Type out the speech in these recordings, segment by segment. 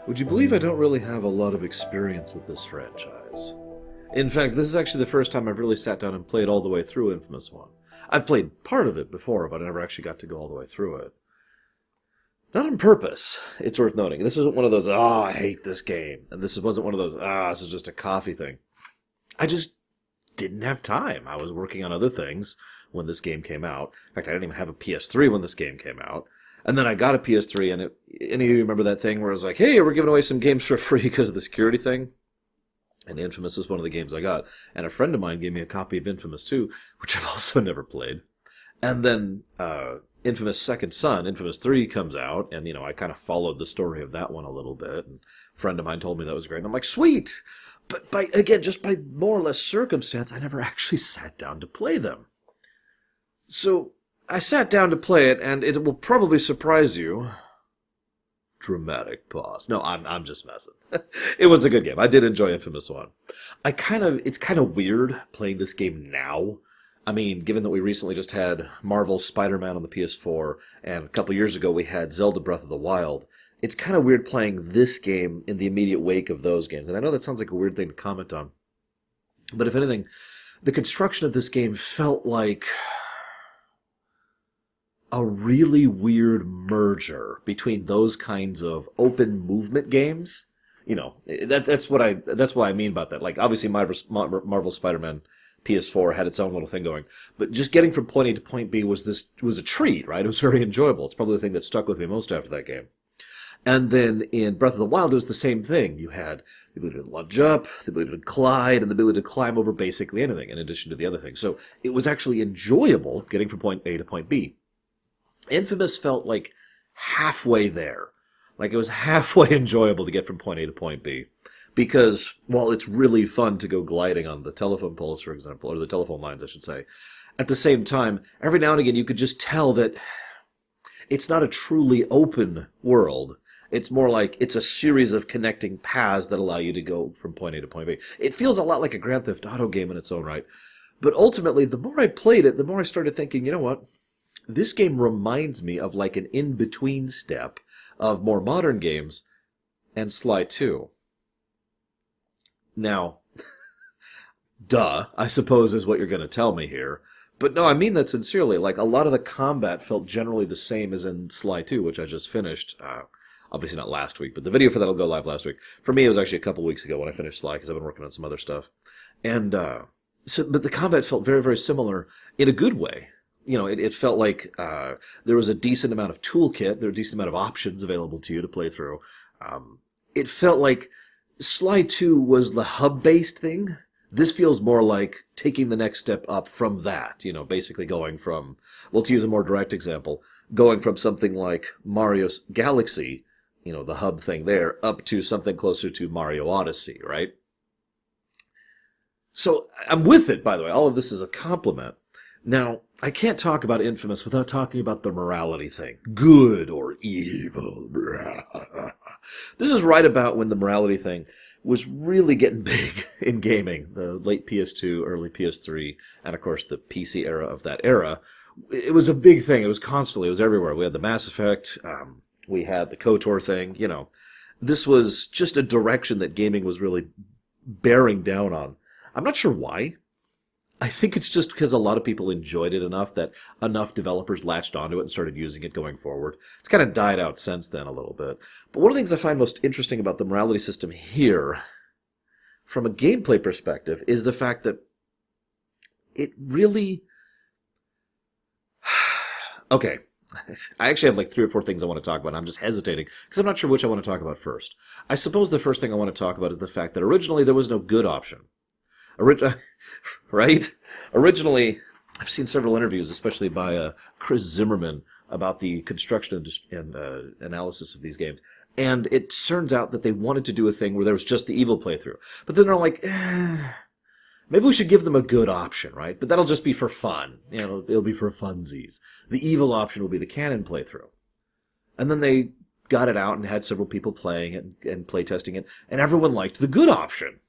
Would you believe I don't really have a lot of experience with this franchise? In fact, this is actually the first time I've really sat down and played all the way through inFamous 1. I've played part of it before, but I never actually got to go all the way through it. Not on purpose, it's worth noting. This isn't one of those, I hate this game. And this wasn't one of those, this is just a coffee thing. I just didn't have time. I was working on other things when this game came out. In fact, I didn't even have a PS3 when this game came out. And then I got a PS3, and any of you remember that thing where it was like, hey, we're giving away some games for free because of the security thing? And inFamous was one of the games I got. And a friend of mine gave me a copy of inFamous 2, which I've also never played. And then inFamous Second Son, inFamous 3 comes out, and, I kind of followed the story of that one a little bit. And a friend of mine told me that was great, and I'm like, sweet! But just by more or less circumstance, I never actually sat down to play them. So I sat down to play it, and it will probably surprise you. Dramatic pause. No, I'm just messing. It was a good game. I did enjoy inFamous 1. It's kind of weird playing this game now. I mean, given that we recently just had Marvel's Spider-Man on the PS4, and a couple years ago we had Zelda Breath of the Wild, it's kind of weird playing this game in the immediate wake of those games. And I know that sounds like a weird thing to comment on. But if anything, the construction of this game felt like a really weird merger between those kinds of open movement games. That's what I mean about that. Like, obviously Marvel Spider-Man PS4 had its own little thing going, but just getting from point A to point B was a treat, right? It was very enjoyable. It's probably the thing that stuck with me most after that game. And then in Breath of the Wild, it was the same thing. You had the ability to lunge up, the ability to glide, and the ability to climb over basically anything, in addition to the other things. So it was actually enjoyable getting from point A to point B. inFamous felt like halfway there. Like it was halfway enjoyable to get from point A to point B. Because while it's really fun to go gliding on the telephone poles, for example, or the telephone lines, I should say, at the same time, every now and again you could just tell that it's not a truly open world. It's more like it's a series of connecting paths that allow you to go from point A to point B. It feels a lot like a Grand Theft Auto game in its own right. But ultimately, the more I played it, the more I started thinking, you know what? This game reminds me of like an in-between step of more modern games and Sly 2. Now, duh, I suppose is what you're going to tell me here. But no, I mean that sincerely. Like, a lot of the combat felt generally the same as in Sly 2, which I just finished. Obviously not last week, but the video for that will go live last week. For me, it was actually a couple weeks ago when I finished Sly, because I've been working on some other stuff. And, but the combat felt very, very similar in a good way. It felt like there was a decent amount of toolkit, there was a decent amount of options available to you to play through. It felt like Sly 2 was the hub-based thing. This feels more like taking the next step up from that, basically going from, well, to use a more direct example, going from something like Mario's Galaxy, the hub thing there, up to something closer to Mario Odyssey, right? So I'm with it, by the way. All of this is a compliment. Now, I can't talk about inFamous without talking about the morality thing. Good or evil. This is right about when the morality thing was really getting big in gaming. The late PS2, early PS3, and of course the PC era of that era. It was a big thing. It was constantly. It was everywhere. We had the Mass Effect. We had the KOTOR thing. This was just a direction that gaming was really bearing down on. I'm not sure why. I think it's just because a lot of people enjoyed it enough that enough developers latched onto it and started using it going forward. It's kind of died out since then a little bit. But one of the things I find most interesting about the morality system here, from a gameplay perspective, is the fact that it really... Okay, I actually have like 3 or 4 things I want to talk about. I'm just hesitating because I'm not sure which I want to talk about first. I suppose the first thing I want to talk about is the fact that originally there was no good option. Right? Originally, I've seen several interviews, especially by Chris Zimmerman, about the construction and analysis of these games. And it turns out that they wanted to do a thing where there was just the evil playthrough. But then they're like, maybe we should give them a good option, right? But that'll just be for fun. It'll be for funsies. The evil option will be the canon playthrough. And then they got it out and had several people playing it and playtesting it, and everyone liked the good option.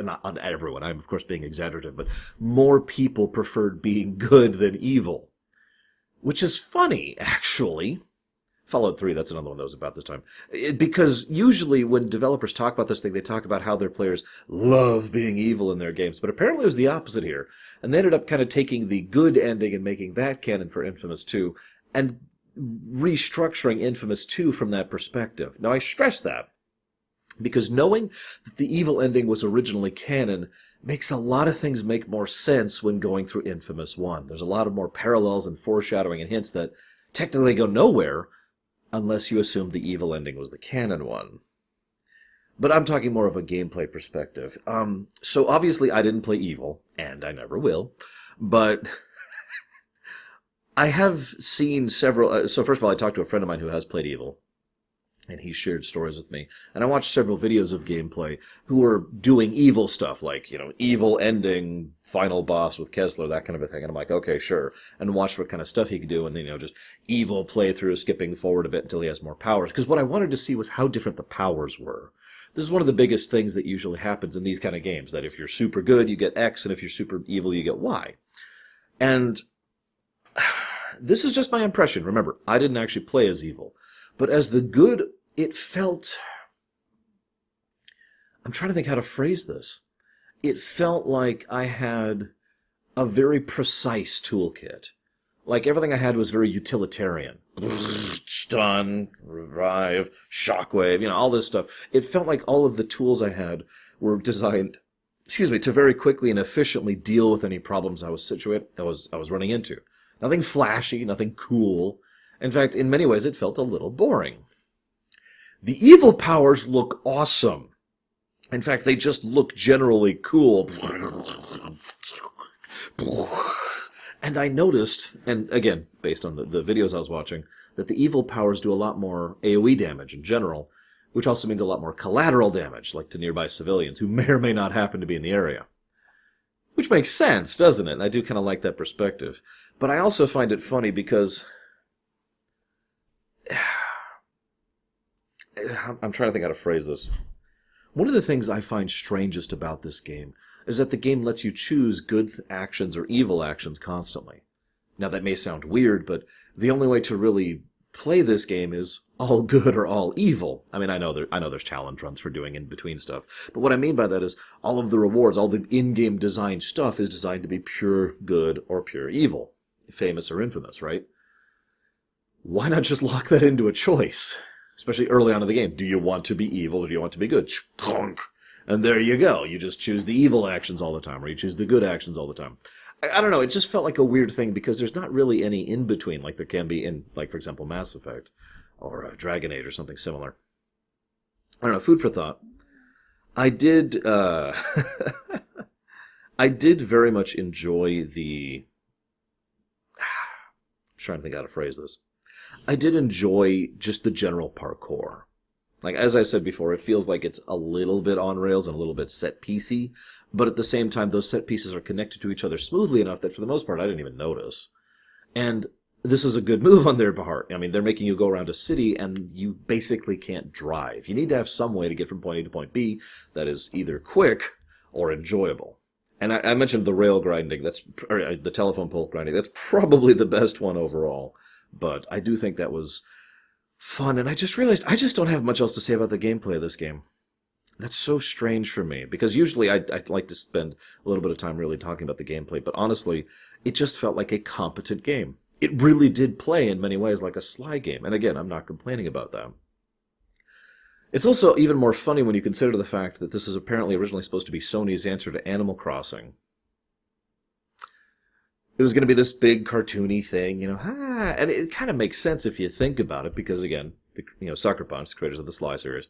Not everyone, I'm of course being exaggerative, but more people preferred being good than evil. Which is funny, actually. Fallout 3, that's another one that was about this time. Because usually when developers talk about this thing, they talk about how their players love being evil in their games. But apparently it was the opposite here. And they ended up kind of taking the good ending and making that canon for Infamous 2 and restructuring Infamous 2 from that perspective. Now, I stress that because knowing that the evil ending was originally canon makes a lot of things make more sense when going through Infamous 1. There's a lot of more parallels and foreshadowing and hints that technically go nowhere unless you assume the evil ending was the canon one. But I'm talking more of a gameplay perspective. So obviously I didn't play evil, and I never will, but I have seen several... so first of all, I talked to a friend of mine who has played evil, and he shared stories with me. And I watched several videos of gameplay who were doing evil stuff, like, evil ending, final boss with Kessler, that kind of a thing. And I'm like, okay, sure. And watched what kind of stuff he could do, and then, just evil playthrough, skipping forward a bit until he has more powers. Because what I wanted to see was how different the powers were. This is one of the biggest things that usually happens in these kind of games, that if you're super good, you get X, and if you're super evil, you get Y. And this is just my impression. Remember, I didn't actually play as evil. But as the good, it felt... I'm trying to think how to phrase this. It felt like I had a very precise toolkit. Like everything I had was very utilitarian. Stun, revive, shockwave, all this stuff. It felt like all of the tools I had were designed, to very quickly and efficiently deal with any problems I was running into. Nothing flashy, nothing cool. In fact, in many ways, it felt a little boring. The evil powers look awesome. In fact, they just look generally cool. And I noticed, and again, based on the videos I was watching, that the evil powers do a lot more AoE damage in general, which also means a lot more collateral damage, like to nearby civilians who may or may not happen to be in the area. Which makes sense, doesn't it? And I do kind of like that perspective. But I also find it funny because... I'm trying to think how to phrase this. One of the things I find strangest about this game is that the game lets you choose good actions or evil actions constantly. Now, that may sound weird, but the only way to really play this game is all good or all evil. I mean, I know there's challenge runs for doing in-between stuff, but what I mean by that is all of the rewards, all the in-game design stuff is designed to be pure good or pure evil. Famous or infamous, right? Why not just lock that into a choice? Especially early on in the game. Do you want to be evil or do you want to be good? And there you go. You just choose the evil actions all the time, or you choose the good actions all the time. I don't know. It just felt like a weird thing because there's not really any in-between like there can be in, like, for example, Mass Effect or Dragon Age or something similar. I don't know. Food for thought. I did very much enjoy the... I'm trying to think how to phrase this. I did enjoy just the general parkour. Like, as I said before, it feels like it's a little bit on rails and a little bit set-piecey, but at the same time, those set pieces are connected to each other smoothly enough that for the most part, I didn't even notice. And this is a good move on their part. I mean, they're making you go around a city, and you basically can't drive. You need to have some way to get from point A to point B that is either quick or enjoyable. And I mentioned the rail grinding, or the telephone pole grinding. That's probably the best one overall. But I do think that was fun, and I just realized I just don't have much else to say about the gameplay of this game. That's so strange for me, because usually I'd like to spend a little bit of time really talking about the gameplay, but honestly, it just felt like a competent game. It really did play in many ways like a Sly game, and again, I'm not complaining about that. It's also even more funny when you consider the fact that this is apparently originally supposed to be Sony's answer to Animal Crossing. It was going to be this big cartoony thing, and it kind of makes sense if you think about it, because again, Sucker Punch, the creators of the Sly series.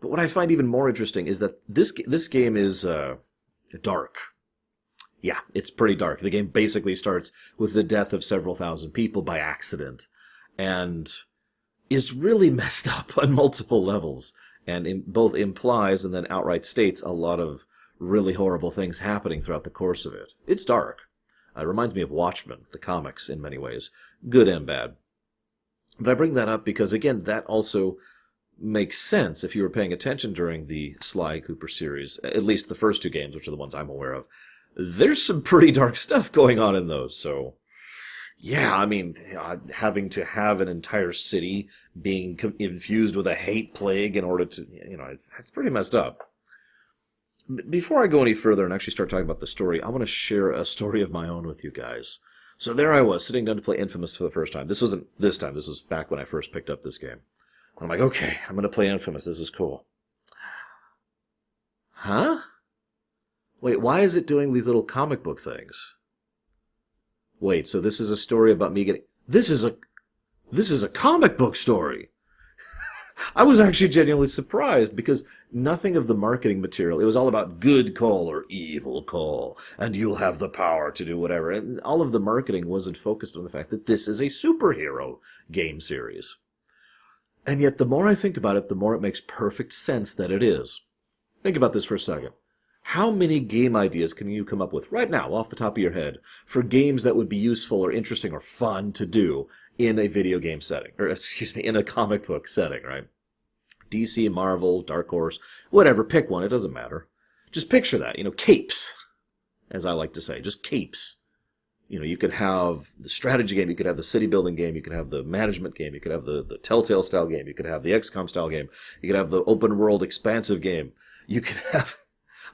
But what I find even more interesting is that this game is dark. Yeah, it's pretty dark. The game basically starts with the death of several thousand people by accident, and is really messed up on multiple levels, and both implies and then outright states a lot of really horrible things happening throughout the course of it. It's dark. It reminds me of Watchmen, the comics, in many ways. Good and bad. But I bring that up because, again, that also makes sense if you were paying attention during the Sly Cooper series, at least the first two games, which are the ones I'm aware of. There's some pretty dark stuff going on in those, so Yeah, I mean, having to have an entire city being infused with a hate plague in order to, it's pretty messed up. Before I go any further and actually start talking about the story, I want to share a story of my own with you guys. So there I was, sitting down to play inFamous for the first time. This wasn't this time, this was back when I first picked up this game. I'm like, okay, I'm going to play inFamous, this is cool. Huh? Wait, why is it doing these little comic book things? Wait, so this is a story about me getting... This is a comic book story! I was actually genuinely surprised because nothing of the marketing material, it was all about good call or evil call, and you'll have the power to do whatever. And all of the marketing wasn't focused on the fact that this is a superhero game series. And yet the more I think about it, the more it makes perfect sense that it is. Think about this for a second. How many game ideas can you come up with right now, off the top of your head, for games that would be useful or interesting or fun to do in a video game setting? Or, excuse me, in a comic book setting, right? DC, Marvel, Dark Horse, whatever, pick one, it doesn't matter. Just picture that, capes, as I like to say, just capes. You could have the strategy game, you could have the city building game, you could have the management game, you could have the Telltale style game, you could have the XCOM style game, you could have the open world expansive game, you could have...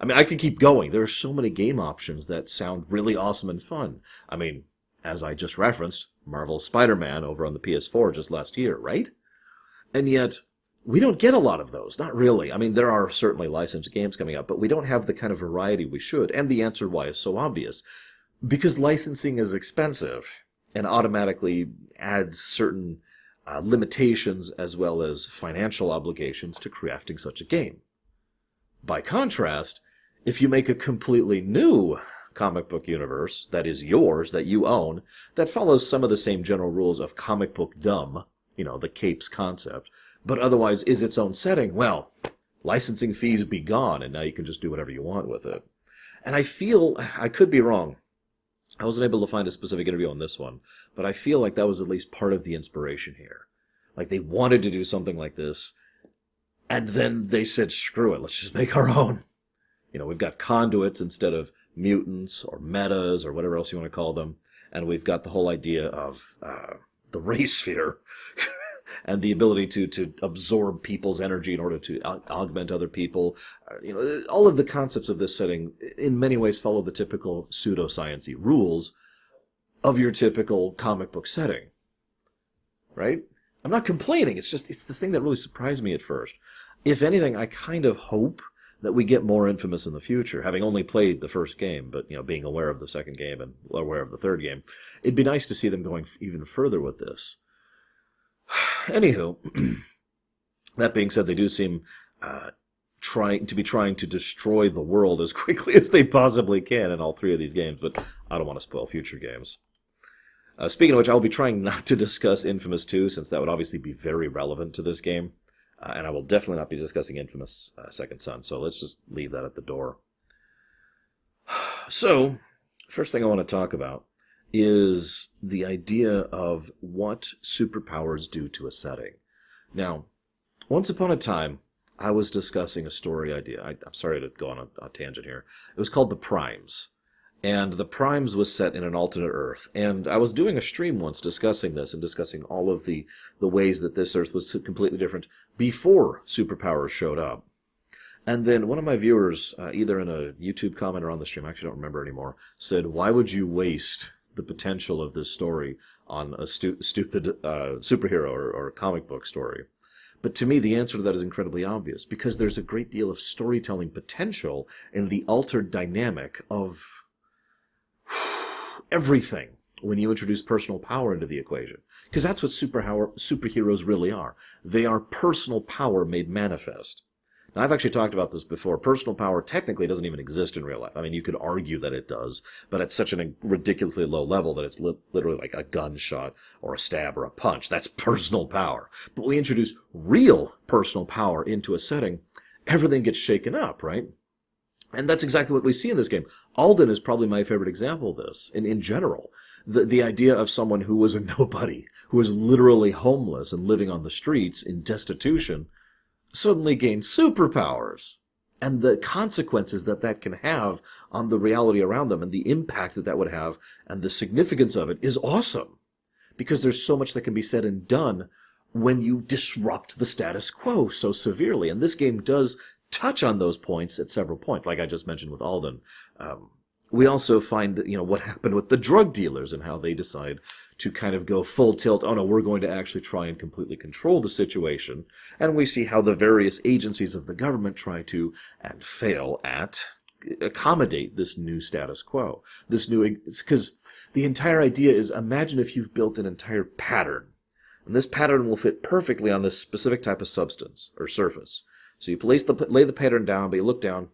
I mean, I could keep going. There are so many game options that sound really awesome and fun. I mean, as I just referenced, Marvel's Spider-Man over on the PS4 just last year, right? And yet, we don't get a lot of those. Not really. I mean, there are certainly licensed games coming out, but we don't have the kind of variety we should. And the answer why is so obvious. Because licensing is expensive and automatically adds certain limitations as well as financial obligations to crafting such a game. By contrast, if you make a completely new comic book universe that is yours, that you own, that follows some of the same general rules of comic book dumb, the capes concept, but otherwise is its own setting, well, licensing fees be gone, and now you can just do whatever you want with it. And I feel, I could be wrong, I wasn't able to find a specific interview on this one, but I feel like that was at least part of the inspiration here. Like they wanted to do something like this, and then they said, screw it, let's just make our own. We've got conduits instead of mutants or metas or whatever else you want to call them. And we've got the whole idea of the race sphere and the ability to absorb people's energy in order to augment other people. All of the concepts of this setting in many ways follow the typical pseudoscience-y rules of your typical comic book setting. Right? I'm not complaining. It's the thing that really surprised me at first. If anything, I kind of hope that we get more inFamous in the future, having only played the first game, but, being aware of the second game and aware of the third game. It'd be nice to see them going even further with this. Anywho, that being said, they do seem trying to destroy the world as quickly as they possibly can in all three of these games, but I don't want to spoil future games. Speaking of which, I'll be trying not to discuss inFamous 2, since that would obviously be very relevant to this game. And I will definitely not be discussing inFamous Second Son, so let's just leave that at the door. So, first thing I want to talk about is the idea of what superpowers do to a setting. Now, once upon a time, I was discussing a story idea. I'm sorry to go on a tangent here. It was called The Primes. And The Primes was set in an alternate Earth. And I was doing a stream once discussing this and discussing all of the ways that this Earth was completely different before superpowers showed up. And then one of my viewers, either in a YouTube comment or on the stream, I actually don't remember anymore, said, why would you waste the potential of this story on a stupid superhero or comic book story? But to me, the answer to that is incredibly obvious, because there's a great deal of storytelling potential in the altered dynamic of everything when you introduce personal power into the equation. Because that's what superheroes really are. They are personal power made manifest. Now, I've actually talked about this before. Personal power technically doesn't even exist in real life. I mean, you could argue that it does, but at such a ridiculously low level that it's literally like a gunshot or a stab or a punch. That's personal power. But we introduce real personal power into a setting, everything gets shaken up, right? And that's exactly what we see in this game. Alden is probably my favorite example of this, in general. The idea of someone who was a nobody, who was literally homeless and living on the streets in destitution, suddenly gains superpowers. and the consequences that that can have on the reality around them and the impact that that would have and the significance of it is awesome. Because there's so much that can be said and done when you disrupt the status quo so severely. And this game does touch on those points at several points, like I just mentioned with Alden. We also find, what happened with the drug dealers and how they decide to kind of go full tilt. Oh no, we're going to actually try and completely control the situation. And we see how the various agencies of the government try to, and fail at, accommodate this new status quo. Because the entire idea is, imagine if you've built an entire pattern. And this pattern will fit perfectly on this specific type of substance or surface. So you lay the pattern down, but you look down,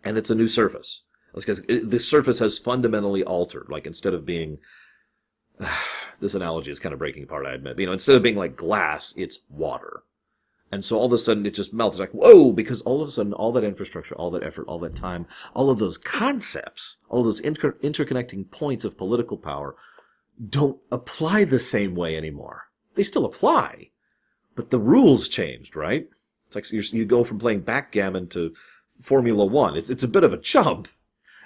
and it's a new surface. That's because the surface has fundamentally altered. Like, instead of being... this analogy is kind of breaking apart, I admit. Instead of being like glass, it's water. And so all of a sudden it just melts. Like, whoa! Because all of a sudden, all that infrastructure, all that effort, all that time, all of those concepts, all of those interconnecting points of political power don't apply the same way anymore. They still apply, but the rules changed, right? It's like you go from playing backgammon to Formula One. It's a bit of a jump.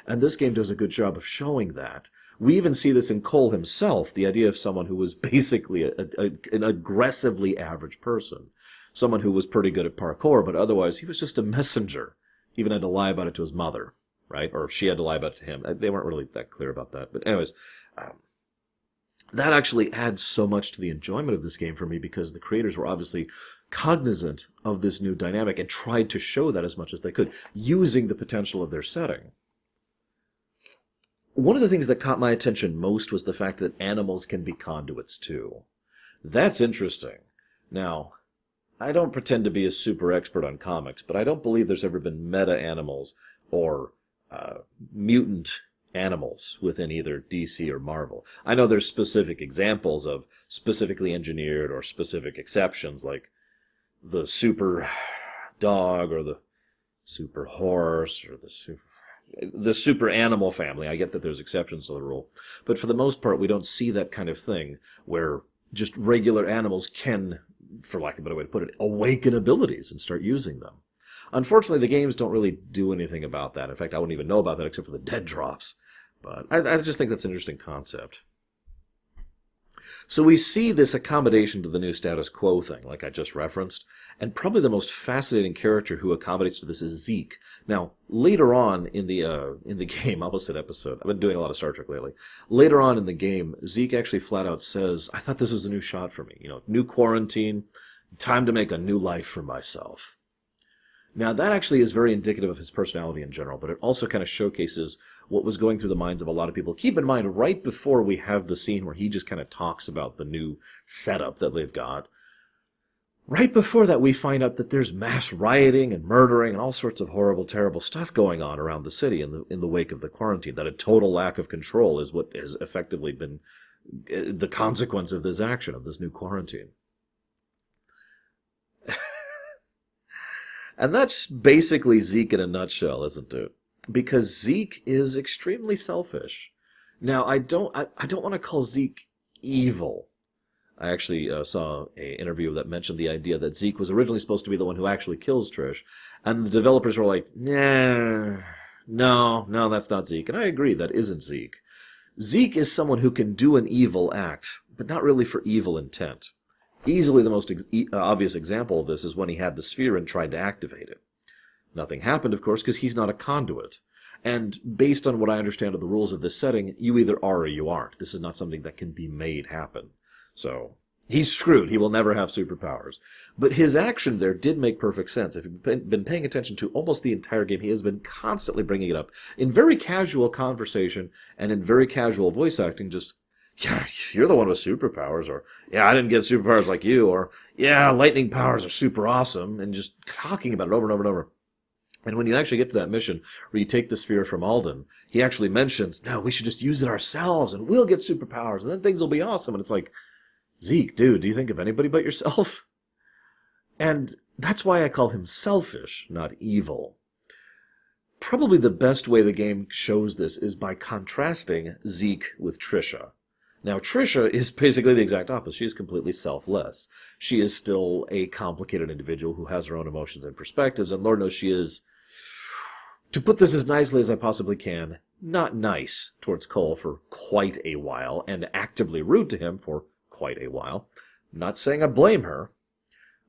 And this game does a good job of showing that. We even see this in Cole himself, the idea of someone who was basically an aggressively average person. Someone who was pretty good at parkour, but otherwise he was just a messenger. He even had to lie about it to his mother, right? Or she had to lie about it to him. They weren't really that clear about that. But anyways, that actually adds so much to the enjoyment of this game for me, because the creators were obviously cognizant of this new dynamic and tried to show that as much as they could, using the potential of their setting. One of the things that caught my attention most was the fact that animals can be conduits too. That's interesting. Now, I don't pretend to be a super expert on comics, but I don't believe there's ever been meta-animals or mutant animals within either DC or Marvel. I know there's specific examples of specifically engineered or specific exceptions, like the super dog or the super horse or the super animal family. I get that there's exceptions to the rule. But for the most part, we don't see that kind of thing where just regular animals can, for lack of a better way to put it, awaken abilities and start using them. Unfortunately, the games don't really do anything about that. In fact, I wouldn't even know about that except for the dead drops. But I just think that's an interesting concept. So we see this accommodation to the new status quo thing, like I just referenced, and probably the most fascinating character who accommodates to this is Zeke. Now, later on in the game, I almost said episode, I've been doing a lot of Star Trek lately. Later on in the game, Zeke actually flat out says, I thought this was a new shot for me. New quarantine, time to make a new life for myself. Now, that actually is very indicative of his personality in general, but it also kind of showcases what was going through the minds of a lot of people. Keep in mind, right before we have the scene where he just kind of talks about the new setup that they've got, right before that we find out that there's mass rioting and murdering and all sorts of horrible, terrible stuff going on around the city in the wake of the quarantine, that a total lack of control is what has effectively been the consequence of this action, of this new quarantine. And that's basically Zeke in a nutshell, isn't it? Because Zeke is extremely selfish. Now, I don't want to call Zeke evil. I actually saw an interview that mentioned the idea that Zeke was originally supposed to be the one who actually kills Trish, and the developers were like, nah, no, that's not Zeke. And I agree, that isn't Zeke. Zeke is someone who can do an evil act, but not really for evil intent. Easily the most obvious example of this is when he had the sphere and tried to activate it. Nothing happened, of course, because he's not a conduit. And based on what I understand of the rules of this setting, you either are or you aren't. This is not something that can be made happen. So, he's screwed. He will never have superpowers. But his action there did make perfect sense. If you've been paying attention to almost the entire game, he has been constantly bringing it up in very casual conversation and in very casual voice acting, just, yeah, you're the one with superpowers, or, yeah, I didn't get superpowers like you, or, yeah, lightning powers are super awesome, and just talking about it over and over and over. And when you actually get to that mission where you take the sphere from Alden, he actually mentions, no, we should just use it ourselves, and we'll get superpowers, and then things will be awesome. And it's like, Zeke, dude, do you think of anybody but yourself? And that's why I call him selfish, not evil. Probably the best way the game shows this is by contrasting Zeke with Trisha. Now, Trisha is basically the exact opposite. She is completely selfless. She is still a complicated individual who has her own emotions and perspectives, and Lord knows she is To put this as nicely as I possibly can, not nice towards Cole for quite a while, and actively rude to him for quite a while. Not saying I blame her,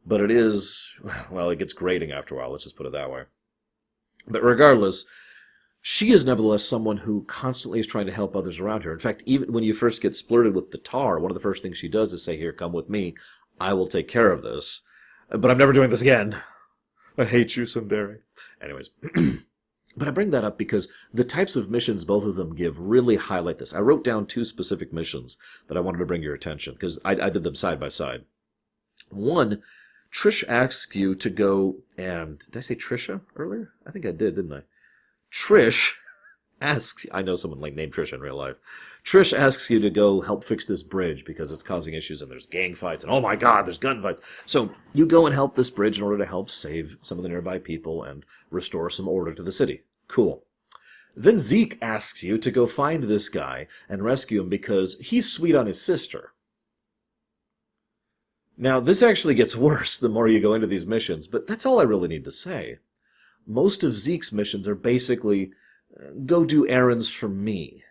but it is, well, it gets grating after a while, let's just put it that way. But regardless, she is nevertheless someone who constantly is trying to help others around her. In fact, even when you first get splurted with the tar, one of the first things she does is say, here, come with me. I will take care of this. But I'm never doing this again. I hate you, Sundari. Anyways. But I bring that up because the types of missions both of them give really highlight this. I wrote down 2 specific missions that I wanted to bring your attention, because I did them side by side. One, Trish asks you to go and... Did I say Trisha earlier? I think I did, didn't I? Trish asks... I know someone named Trisha in real life. Trish asks you to go help fix this bridge because it's causing issues and there's gang fights and oh my god, there's gun fights. So you go and help this bridge in order to help save some of the nearby people and restore some order to the city. Cool. Then Zeke asks you to go find this guy and rescue him because he's sweet on his sister. Now, this actually gets worse the more you go into these missions, but that's all I really need to say. Most of Zeke's missions are basically, go do errands for me.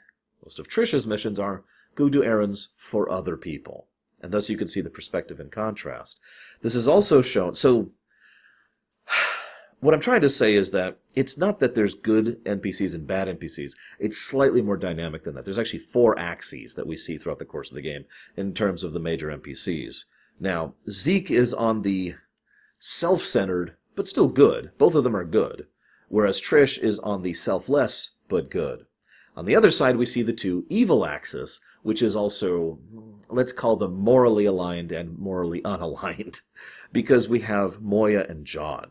Most of Trisha's missions are, go do errands for other people. And thus you can see the perspective in contrast. This is also shown, so what I'm trying to say is that it's not that there's good NPCs and bad NPCs. It's slightly more dynamic than that. There's actually 4 axes that we see throughout the course of the game in terms of the major NPCs. Now, Zeke is on the self-centered, but still good. Both of them are good. Whereas Trish is on the selfless, but good. On the other side, we see the 2 evil axes, which is also, let's call them morally aligned and morally unaligned, because we have Moya and John.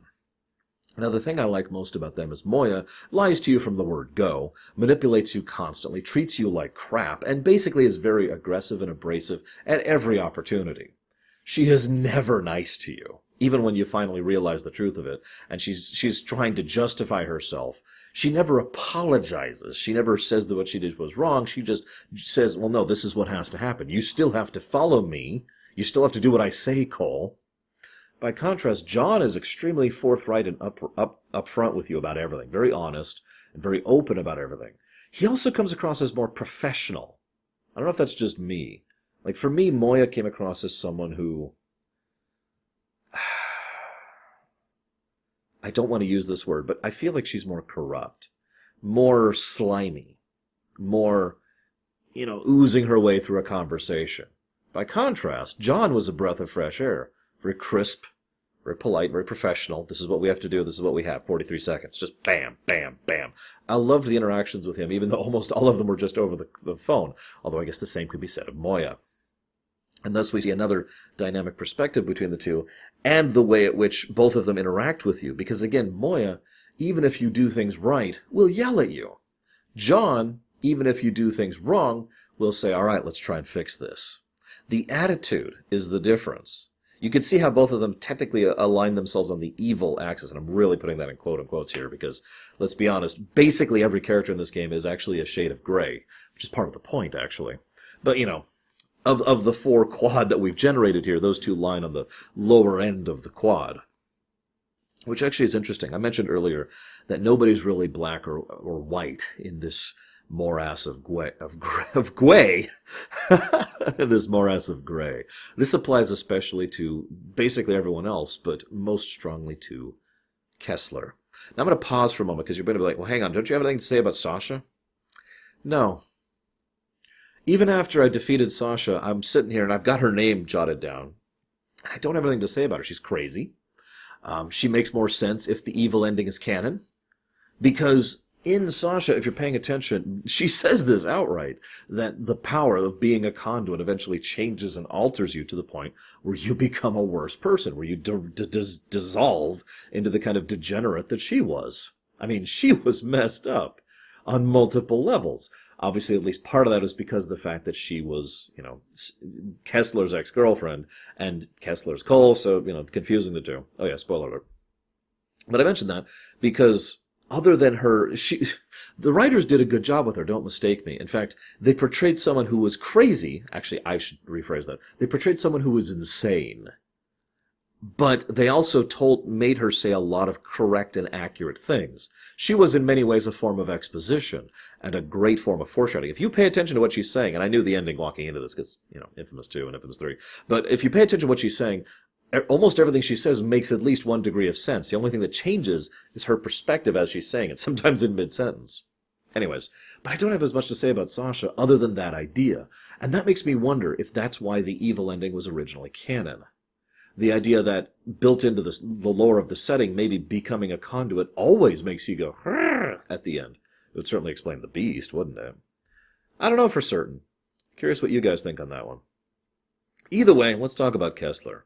Now, the thing I like most about them is Moya lies to you from the word go, manipulates you constantly, treats you like crap, and basically is very aggressive and abrasive at every opportunity. She is never nice to you, even when you finally realize the truth of it, and she's trying to justify herself. She never apologizes. She never says that what she did was wrong. She just says, well, no, this is what has to happen. You still have to follow me. You still have to do what I say, Cole. By contrast, John is extremely forthright and up front with you about everything. Very honest and very open about everything. He also comes across as more professional. I don't know if that's just me. Like, for me, Moya came across as someone who... I don't want to use this word, but I feel like she's more corrupt, more slimy, more, oozing her way through a conversation. By contrast, John was a breath of fresh air, very crisp, very polite, very professional. This is what we have to do, this is what we have, 43 seconds, just bam, bam, bam. I loved the interactions with him, even though almost all of them were just over the phone, although I guess the same could be said of Moya. And thus we see another dynamic perspective between the 2, and the way at which both of them interact with you. Because again, Moya, even if you do things right, will yell at you. John, even if you do things wrong, will say, all right, let's try and fix this. The attitude is the difference. You can see how both of them technically align themselves on the evil axis, and I'm really putting that in quote-unquotes here, because, let's be honest, basically every character in this game is actually a shade of gray, which is part of the point, actually. But, Of the 4 quad that we've generated here, those 2 line on the lower end of the quad. Which actually is interesting. I mentioned earlier that nobody's really black or white in this morass of gray. This morass of gray. This applies especially to basically everyone else, but most strongly to Kessler. Now I'm going to pause for a moment because you're going to be like, well, hang on, don't you have anything to say about Sasha? No. Even after I defeated Sasha, I'm sitting here and I've got her name jotted down. I don't have anything to say about her. She's crazy. She makes more sense if the evil ending is canon. Because in Sasha, if you're paying attention, she says this outright, that the power of being a conduit eventually changes and alters you to the point where you become a worse person, where you dissolve into the kind of degenerate that she was. I mean, she was messed up on multiple levels. Obviously, at least part of that is because of the fact that she was, Kessler's ex-girlfriend and Kessler's Cole, so, confusing the 2. Oh yeah, spoiler alert. But I mentioned that because other than her, the writers did a good job with her, don't mistake me. In fact, they portrayed someone who was crazy. Actually, I should rephrase that. They portrayed someone who was insane. But they also made her say a lot of correct and accurate things. She was in many ways a form of exposition and a great form of foreshadowing. If you pay attention to what she's saying, and I knew the ending walking into this because, Infamous 2 and Infamous 3, but if you pay attention to what she's saying, almost everything she says makes at least one degree of sense. The only thing that changes is her perspective as she's saying it, sometimes in mid-sentence. Anyways, but I don't have as much to say about Sasha other than that idea, and that makes me wonder if that's why the evil ending was originally canon. The idea that built into the lore of the setting, maybe becoming a conduit always makes you go at the end. It would certainly explain the beast, wouldn't it? I don't know for certain. Curious what you guys think on that one. Either way, let's talk about Kessler.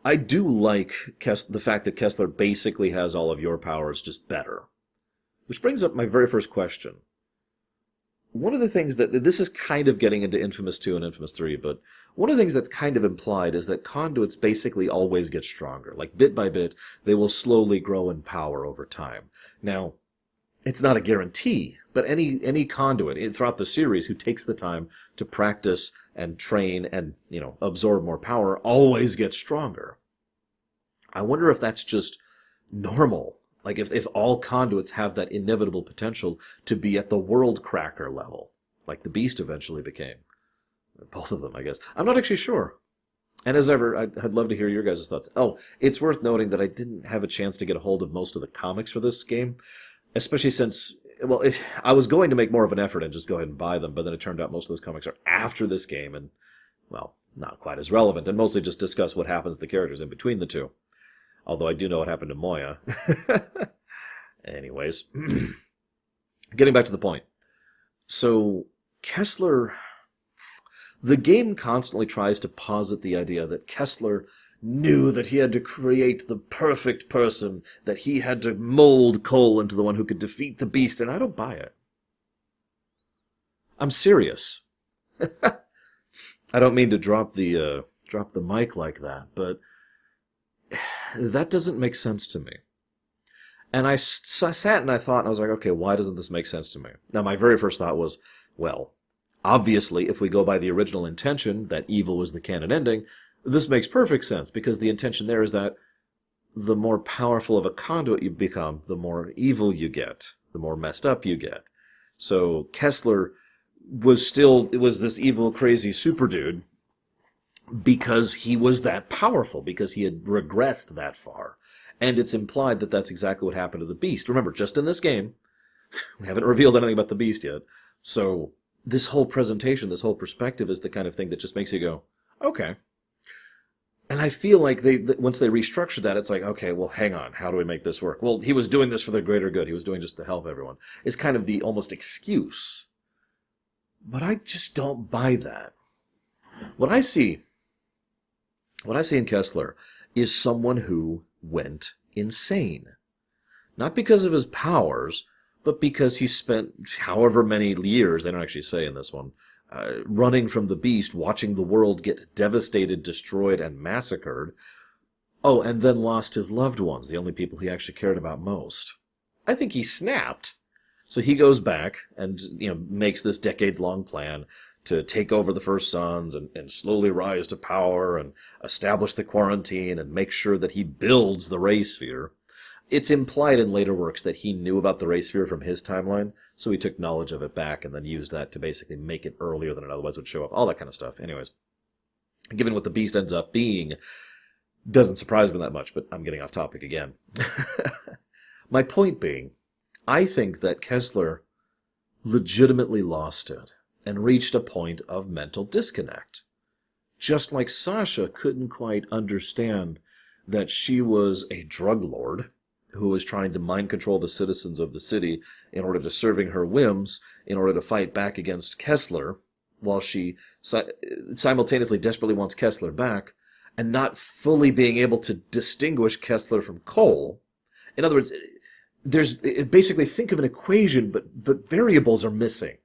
I do like the fact that Kessler basically has all of your powers, just better. Which brings up my very first question. One of the things this is kind of getting into Infamous 2 and Infamous 3, but one of the things that's kind of implied is that conduits basically always get stronger. Like, bit by bit, they will slowly grow in power over time. Now, it's not a guarantee, but any conduit throughout the series who takes the time to practice and train and, absorb more power always gets stronger. I wonder if that's just normal. Like, if all conduits have that inevitable potential to be at the world cracker level, like the Beast eventually became. Both of them, I guess. I'm not actually sure. And as ever, I'd love to hear your guys' thoughts. Oh, it's worth noting that I didn't have a chance to get a hold of most of the comics for this game, especially since, I was going to make more of an effort and just go ahead and buy them, but then it turned out most of those comics are after this game and, well, not quite as relevant, and mostly just discuss what happens to the characters in between the two. Although I do know what happened to Moya. Anyways, getting back to the point. So, Kessler... The game constantly tries to posit the idea that Kessler knew that he had to create the perfect person, that he had to mold Cole into the one who could defeat the Beast, and I don't buy it. I'm serious. I don't mean to drop the mic like that, but that doesn't make sense to me. And I sat and I thought, and I was like, okay, why doesn't this make sense to me? Now, my very first thought was, well, obviously, if we go by the original intention, that evil was the canon ending, this makes perfect sense, because the intention there is that the more powerful of a conduit you become, the more evil you get, the more messed up you get. So Kessler was this evil, crazy super dude because he was that powerful, because he had regressed that far. And it's implied that that's exactly what happened to the Beast. Remember, just in this game, we haven't revealed anything about the Beast yet, so this whole presentation, this whole perspective is the kind of thing that just makes you go, okay. And I feel like once they restructured that, it's like, okay, well, hang on, how do we make this work? Well, he was doing this for the greater good. He was doing just to help everyone. It's kind of the almost excuse. But I just don't buy that. What I see in Kessler is someone who went insane. Not because of his powers, but because he spent however many years, they don't actually say in this one, running from the Beast, watching the world get devastated, destroyed, and massacred. Oh, and then lost his loved ones, the only people he actually cared about most. I think he snapped. So he goes back and makes this decades-long plan to take over the First Sons and slowly rise to power and establish the quarantine and make sure that he builds the Ray Sphere. It's implied in later works that he knew about the Ray Sphere from his timeline, so he took knowledge of it back and then used that to basically make it earlier than it otherwise would show up. All that kind of stuff. Anyways, given what the Beast ends up being, doesn't surprise me that much, but I'm getting off topic again. My point being, I think that Kessler legitimately lost it and reached a point of mental disconnect. Just like Sasha couldn't quite understand that she was a drug lord who was trying to mind control the citizens of the city in order to serving her whims, in order to fight back against Kessler, while she simultaneously desperately wants Kessler back, and not fully being able to distinguish Kessler from Cole. In other words, basically think of an equation, but variables are missing.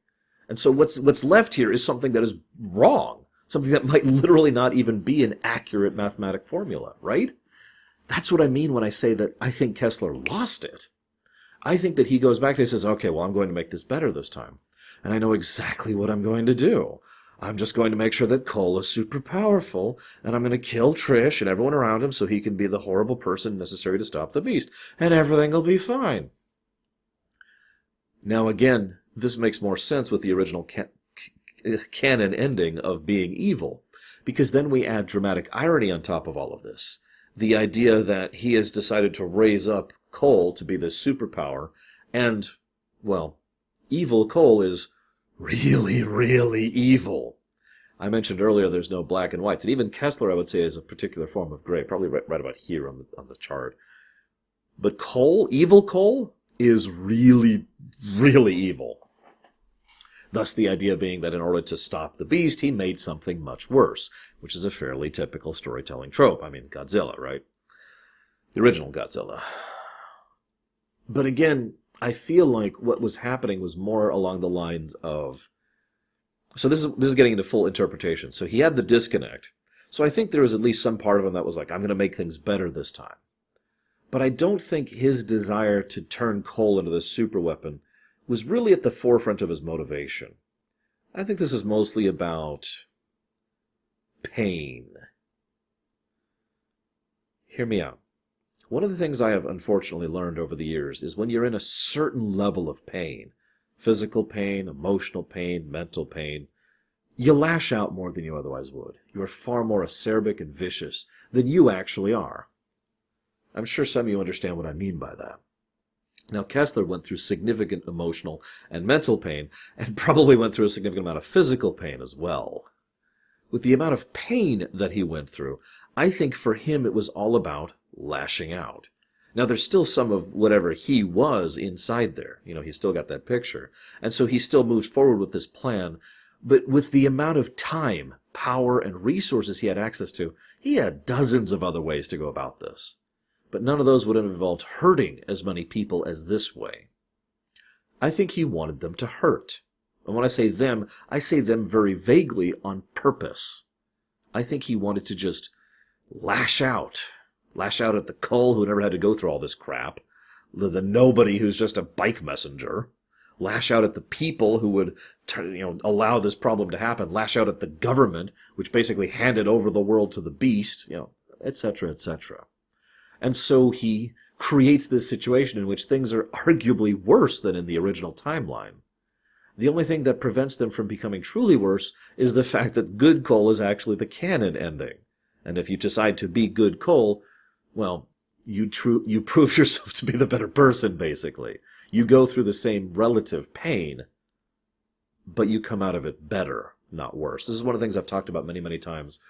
And so what's left here is something that is wrong, something that might literally not even be an accurate mathematic formula, right? That's what I mean when I say that I think Kessler lost it. I think that he goes back and he says, okay, well, I'm going to make this better this time. And I know exactly what I'm going to do. I'm just going to make sure that Cole is super powerful, and I'm going to kill Trish and everyone around him so he can be the horrible person necessary to stop the beast, and everything will be fine. Now again, this makes more sense with the original canon ending of being evil, because then we add dramatic irony on top of all of this. The idea that he has decided to raise up Cole to be this superpower, and, well, evil Cole is really, really evil. I mentioned earlier there's no black and whites, and even Kessler, I would say, is a particular form of gray, probably right about here on the chart. But Cole, evil Cole, is really, really evil. Thus the idea being that in order to stop the beast, he made something much worse, which is a fairly typical storytelling trope. I mean, Godzilla, right? The original Godzilla. But again, I feel like what was happening was more along the lines of... So this is getting into full interpretation. So he had the disconnect. So I think there was at least some part of him that was like, I'm going to make things better this time. But I don't think his desire to turn Cole into this super weapon was really at the forefront of his motivation. I think this is mostly about pain. Hear me out. One of the things I have unfortunately learned over the years is when you're in a certain level of pain, physical pain, emotional pain, mental pain, you lash out more than you otherwise would. You are far more acerbic and vicious than you actually are. I'm sure some of you understand what I mean by that. Now, Kessler went through significant emotional and mental pain, and probably went through a significant amount of physical pain as well. With the amount of pain that he went through, I think for him it was all about lashing out. Now, there's still some of whatever he was inside there. You know, he's still got that picture. And so he still moves forward with this plan. But with the amount of time, power, and resources he had access to, he had dozens of other ways to go about this. But none of those would have involved hurting as many people as this way. I think he wanted them to hurt. And when I say them very vaguely on purpose. I think he wanted to just lash out. Lash out at the Cole who never had to go through all this crap. The nobody who's just a bike messenger. Lash out at the people who would allow this problem to happen. Lash out at the government, which basically handed over the world to the beast, etc., etc. And so he creates this situation in which things are arguably worse than in the original timeline. The only thing that prevents them from becoming truly worse is the fact that good Cole is actually the canon ending. And if you decide to be good Cole, well, you prove yourself to be the better person, basically. You go through the same relative pain, but you come out of it better, not worse. This is one of the things I've talked about many, many times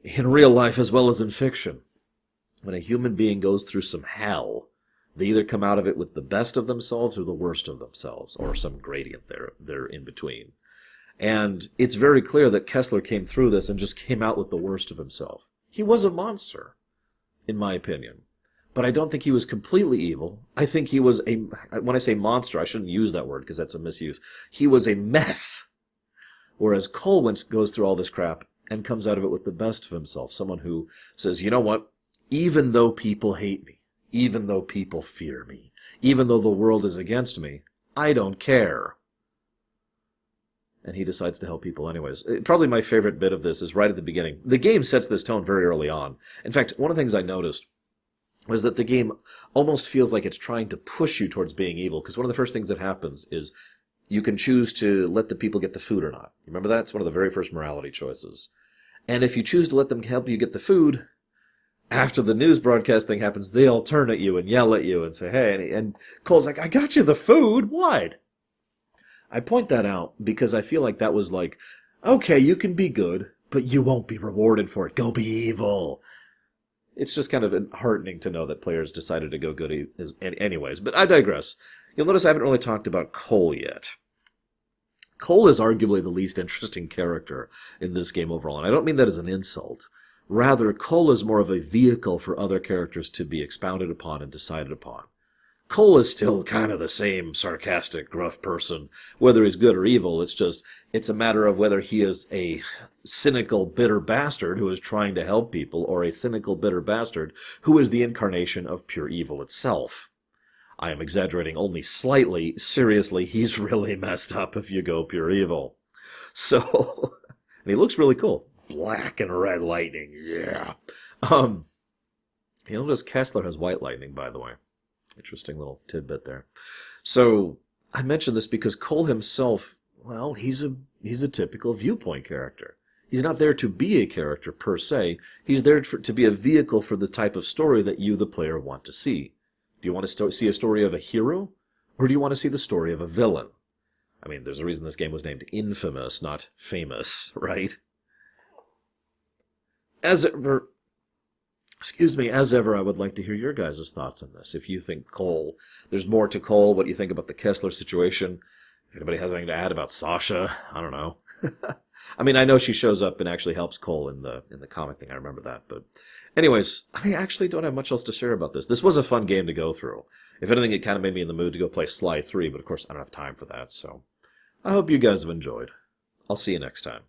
in real life as well as in fiction. When a human being goes through some hell, they either come out of it with the best of themselves or the worst of themselves, or some gradient there in between. And it's very clear that Kessler came through this and just came out with the worst of himself. He was a monster, in my opinion. But I don't think he was completely evil. I think he was when I say monster, I shouldn't use that word because that's a misuse. He was a mess. Whereas Cole goes through all this crap and comes out of it with the best of himself. Someone who says, you know what? Even though people hate me, even though people fear me, even though the world is against me, I don't care. And he decides to help people anyways. Probably my favorite bit of this is right at the beginning. The game sets this tone very early on. In fact, one of the things I noticed was that the game almost feels like it's trying to push you towards being evil, because one of the first things that happens is you can choose to let the people get the food or not. You remember that? It's one of the very first morality choices. And if you choose to let them help you get the food, after the news broadcast thing happens, they'll turn at you and yell at you and say, hey, and Cole's like, I got you the food, what? I point that out because I feel like that was like, okay, you can be good, but you won't be rewarded for it. Go be evil. It's just kind of heartening to know that players decided to go good anyways, but I digress. You'll notice I haven't really talked about Cole yet. Cole is arguably the least interesting character in this game overall, and I don't mean that as an insult. Rather, Cole is more of a vehicle for other characters to be expounded upon and decided upon. Cole is still kind of the same sarcastic, gruff person, whether he's good or evil. It's a matter of whether he is a cynical, bitter bastard who is trying to help people, or a cynical, bitter bastard who is the incarnation of pure evil itself. I am exaggerating only slightly. Seriously, he's really messed up if you go pure evil. So, And he looks really cool. Black and red lightning, yeah. You notice Kessler has white lightning, by the way. Interesting little tidbit there. So, I mention this because Cole himself, well, he's a typical viewpoint character. He's not there to be a character, per se. He's there to be a vehicle for the type of story that you, the player, want to see. Do you want to see a story of a hero? Or do you want to see the story of a villain? I mean, there's a reason this game was named inFamous, not famous, right? As ever, I would like to hear your guys' thoughts on this. If you think Cole, there's more to Cole, what you think about the Kessler situation. If anybody has anything to add about Sasha, I don't know. I mean, I know she shows up and actually helps Cole in the comic thing. I remember that. But anyways, I actually don't have much else to share about this. This was a fun game to go through. If anything, it kind of made me in the mood to go play Sly 3, but of course I don't have time for that. So I hope you guys have enjoyed. I'll see you next time.